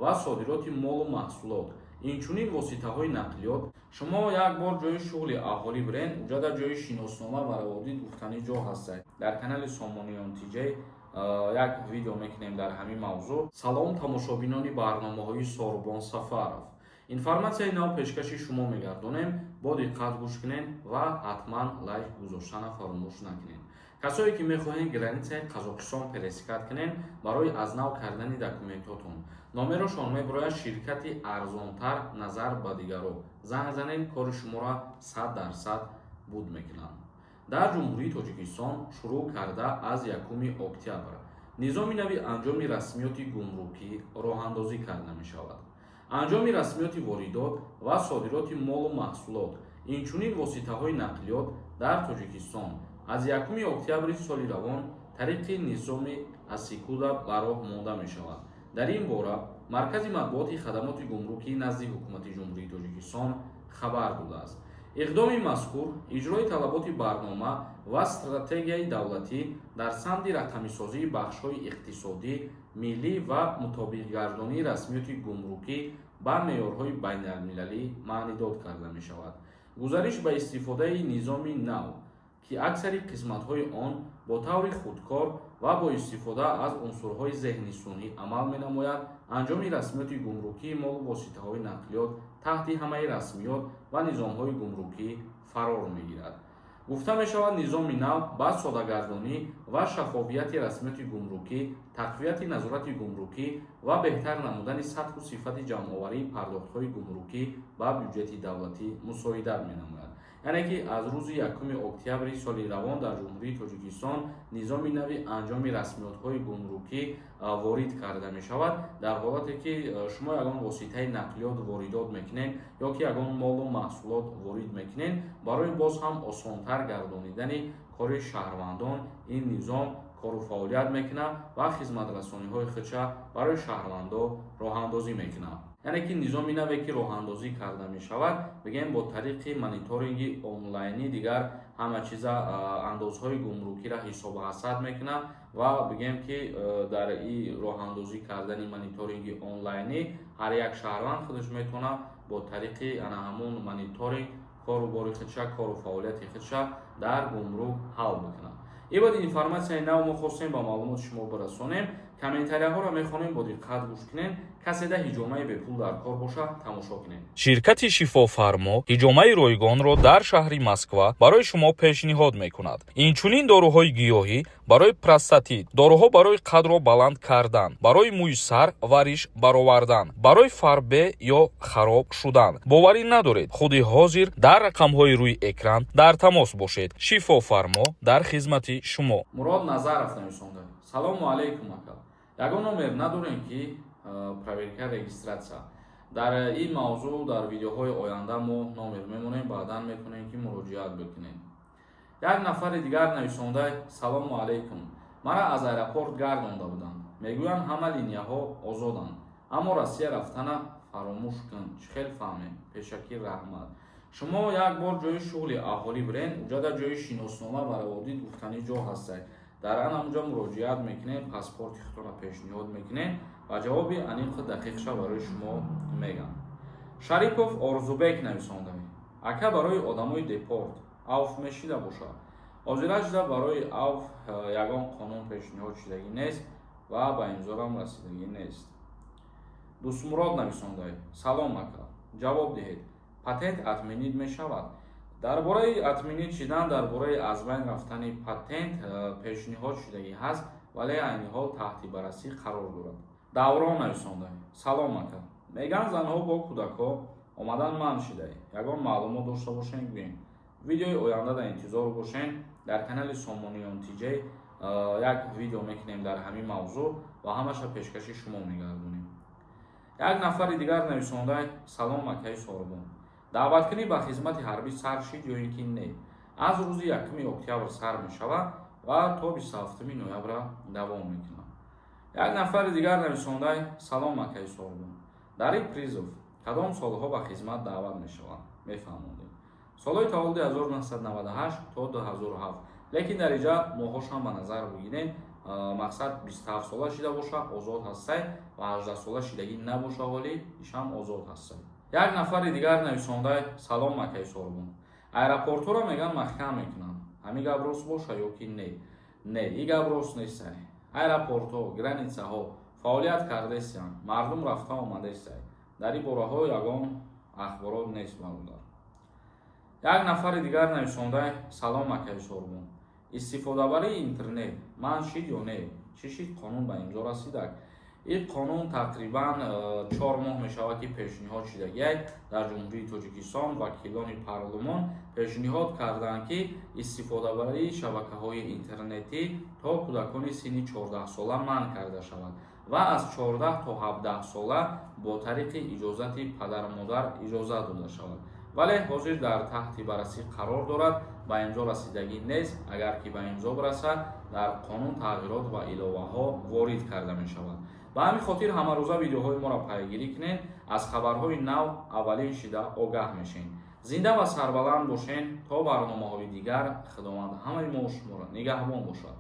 ва содироти молу маҳсулот, инчунин воситаҳои нақлиёт. шумо як бор ҷои шуғли аҳолӣ бирен, уҷа дар ҷои шиноснома бароварди гуфтани ҷо ҳастед. дар канали Сомонии Ntj як видео мекунем дар ҳамин мавзӯъ. салом тамошобинони барномаҳои Сорбон Сафаров. информатсияи нав пешкаши шумо мегардонем. бо диққат гӯш кунед ва ҳатман лайк гузоштана фаромӯш накунед. касое ки мехоҳед границаи Қазоқистон пересекат кунед, барои аз нав кардани документотон номерошон мебарояд ширкати арзонтар назар ба дигаро занг занед, кори шуморо 100% буд мекунанд. дар ҷумҳурии Тоҷикистон шурӯъ карда аз 1 октябр низоми нави анҷоми расмиёти гумрукӣ роҳандозӣ карда мешавад. анҷоми расмиёти воридот ва содироти молу маҳсулот, инчунин воситаҳои нақлиёт дар Тоҷикистон аз 1 октябри соли равон тариқи низоми Асикуда ба роҳ монда мешавад. дар ин бора маркази матбуоти хадамоти гумрукӣ назди ҳукумати ҷумҳурии Тоҷикистон хабар додааст. иқдоми мазкур иҷрои талаботи барнома ва стратегияи давлатӣ дар самти рақамисозии бахшҳои иқтисодӣ миллӣ ва мутобиқгардонии расмиёти гумрукӣ ба меъёрҳои байналмилалӣ маънидод карда мешавад. гузариш ба истифодаи низоми нав ки аксари қисматҳои он бо таври худкор ва бо истифода аз унсурҳои зеҳни сунъӣ амал менамояд, анҷоми расмиёти гумрукии молу воситаҳои нақлиёт таҳти ҳамаи расмиёт ва низомҳои гумрукӣ фарор мегирад. гуфта мешавад низоми нав ба содагардонӣ ва шаффофияти расмиёти гумрукӣ, тақвияти назорати гумрукӣ ва беҳтар намудани сатҳу сифати ҷамъоварии пардохтҳои гумрукӣ ба бюҷети давлатӣ мусоидат менамояд. яъне ки аз рӯзи 1 октябри соли равон дар ҷумҳурии Тоҷикистон низоми нави анҷоми расмиётҳои гумрукӣ ворид карда мешавад. дар ҳолате ки шумо ягон воситаи нақлиёт воридот мекунед ё ки ягон молу маҳсулот ворид мекунед, барои боз ҳам осонтар гардонидани кори шаҳрвандон ин низом кору фаъолият мекунад ва хизматрасониҳои худша барои шаҳрвандон роҳандозӣ мекунад. яъне ки низоми наве ки роҳандозӣ карда мешавад, бигем бо тариқи мониторинги онлайнӣ дигар ҳама чиза андозҳои гумрукиро ҳисобу ҳасаб мекунад ва бигем ки дар ин роҳандозӣ кардани мониторинги онлайнӣ ҳар як шаҳрванд худаш метавонад бо тариқи ана ҳамон мониторинг кору бори худша, кору фаъолияти худша дар гумрук ҳал бикунад. ибади информатсияи нав мо хостем ба маълумоти шумо бирасонем. комментарияҳоро мехонем, бо диққат гӯш кунед. каседа ҳиҷомаи бепул дар кор бошад, тамошо кунед. ширкати Шифофармо ҳиҷомаи ройгонро дар шаҳри Москва барои шумо пешниҳод мекунад. инчунин доруҳои гиёҳӣ барои простатит, доруҳо барои қадро баланд кардан, барои мӯи сар ва риш баровардан, барои фарбе ё хароб шудан. боварӣ надоред, худи ҳозир дар рақамҳои рӯи экран дар тамос бошед. Шифофармо дар хизмати шумо. Мурод Назаров намисонда. Салому алейкум ака. ягон номер надорем ки проверка регистратсия. дар ин мавзӯъ дар видеоҳои оянда мо номер мемонем, баъдан мекунем ки муроҷиат бикунем. як нафари дигар нависонда: салому алейкум. мара аз аэропорт гардонда буданд. мегӯянд ҳама линияҳо озоданд, аммо Россия рафтана фаромӯш кун. чӣ хел фаҳмем? пешакӣ раҳмат. шумо як бор ҷои шуғли аҳолӣ бирен, уҷа дар ҷои шиноснома бароварди гуфтани ҷо ҳастед. дар ан ҳамуҷа муроҷиат мекунед, паспорти худтонро пешниҳод мекунед ва ҷавоби аниқ дақиқша барои шумо мегам. Шарипов Орзубек нависонда: ака барои одамои депорт авф мешида бошад. ҳозира шуда барои авф ягон қонун пешниҳод шудагӣ нест ва ба имзорам расидагӣ нест. Дӯстмурод нависонда: салом ака, ҷавоб диҳед, патент атминид мешавад? дар бораи атминид шидан, дар бораи аз байн рафтани патент пешниҳод шудагӣ ҳаст, вале айни ҳол таҳти баррасӣ қарор дорад. Даврон нависонда: салом ака, меган занҳо бо кӯдакҳо омадан манъ шудаи. ягон маълумот дошта бошем гӯем. видеои оянда дар интизор бошем. дар канали Сомонии Ntj як видео мекунем дар ҳамин мавзӯъ ва ҳамаша пешкаши шумо мегардонем. як нафари дигар нависонда: салом акаи Сорбон, даъваткунӣ ба хизмати ҳарбӣ сар шид ё ин ки не? аз рӯзи 1 октябр сар мешавад ва то 27 ноябр давом мекунад. як нафари дигар нависонда: салом акаи Сорбон, дар ин призов кадом солҳо ба хизмат даъват мешаванд? мефаҳмонем. солҳои таваллуди 1998 то 2007, лекин дар инҷа моҳошам ба назар бигирем мақсад 27 сола шида боша озод ҳастай ва 18 сола шидагӣ набоша вале ишам озод ҳастай. Як нафари дигар нависонда салом макай сорбун. Аэропортора меган маҳкам мекунам. Ҳами гап рост боша ё ки не? Не, и гап рост нестай. Аэропортҳо, границаҳо фаъолият кардастанд. Мардум рафта омадастанд. Дар ин бораҳо ягон ахборот нест бародар. Як нафари дигар нависонда салом макай сорбун. Истифодабарии интернет ман шид ё не? Чӣ шид қонун ба имзо расидак? ин қонун тақрибан 4 моҳ мешавад ки пешниҳод шидагиай дар ҷумҳурии Тоҷикистон вакилони парлумон пешниҳод карданд ки истифодабарии шабакаҳои интернетӣ то кӯдакони синни 14 сола манъ карда шавад ва аз 14 то 17 сола бо тариқи иҷозати падару модар иҷозат дода шавад. вале ҳозир дар таҳти баррасӣ қарор дорад, ба имзо расидагӣ нест. Агар ки ба имзо расад, дар қонун тағйирот ва иловаҳо ворид карда мешавад. ба ҳамин хотир ҳамарӯза видеоҳои моро пайгирӣ кунед, аз хабарҳои нав аввалин шида огаҳ мешен. зинда ва сарбаланд бошен. То барномаҳои дигар хидомат ҳамаи мо шуморо нигаҳбон бошад.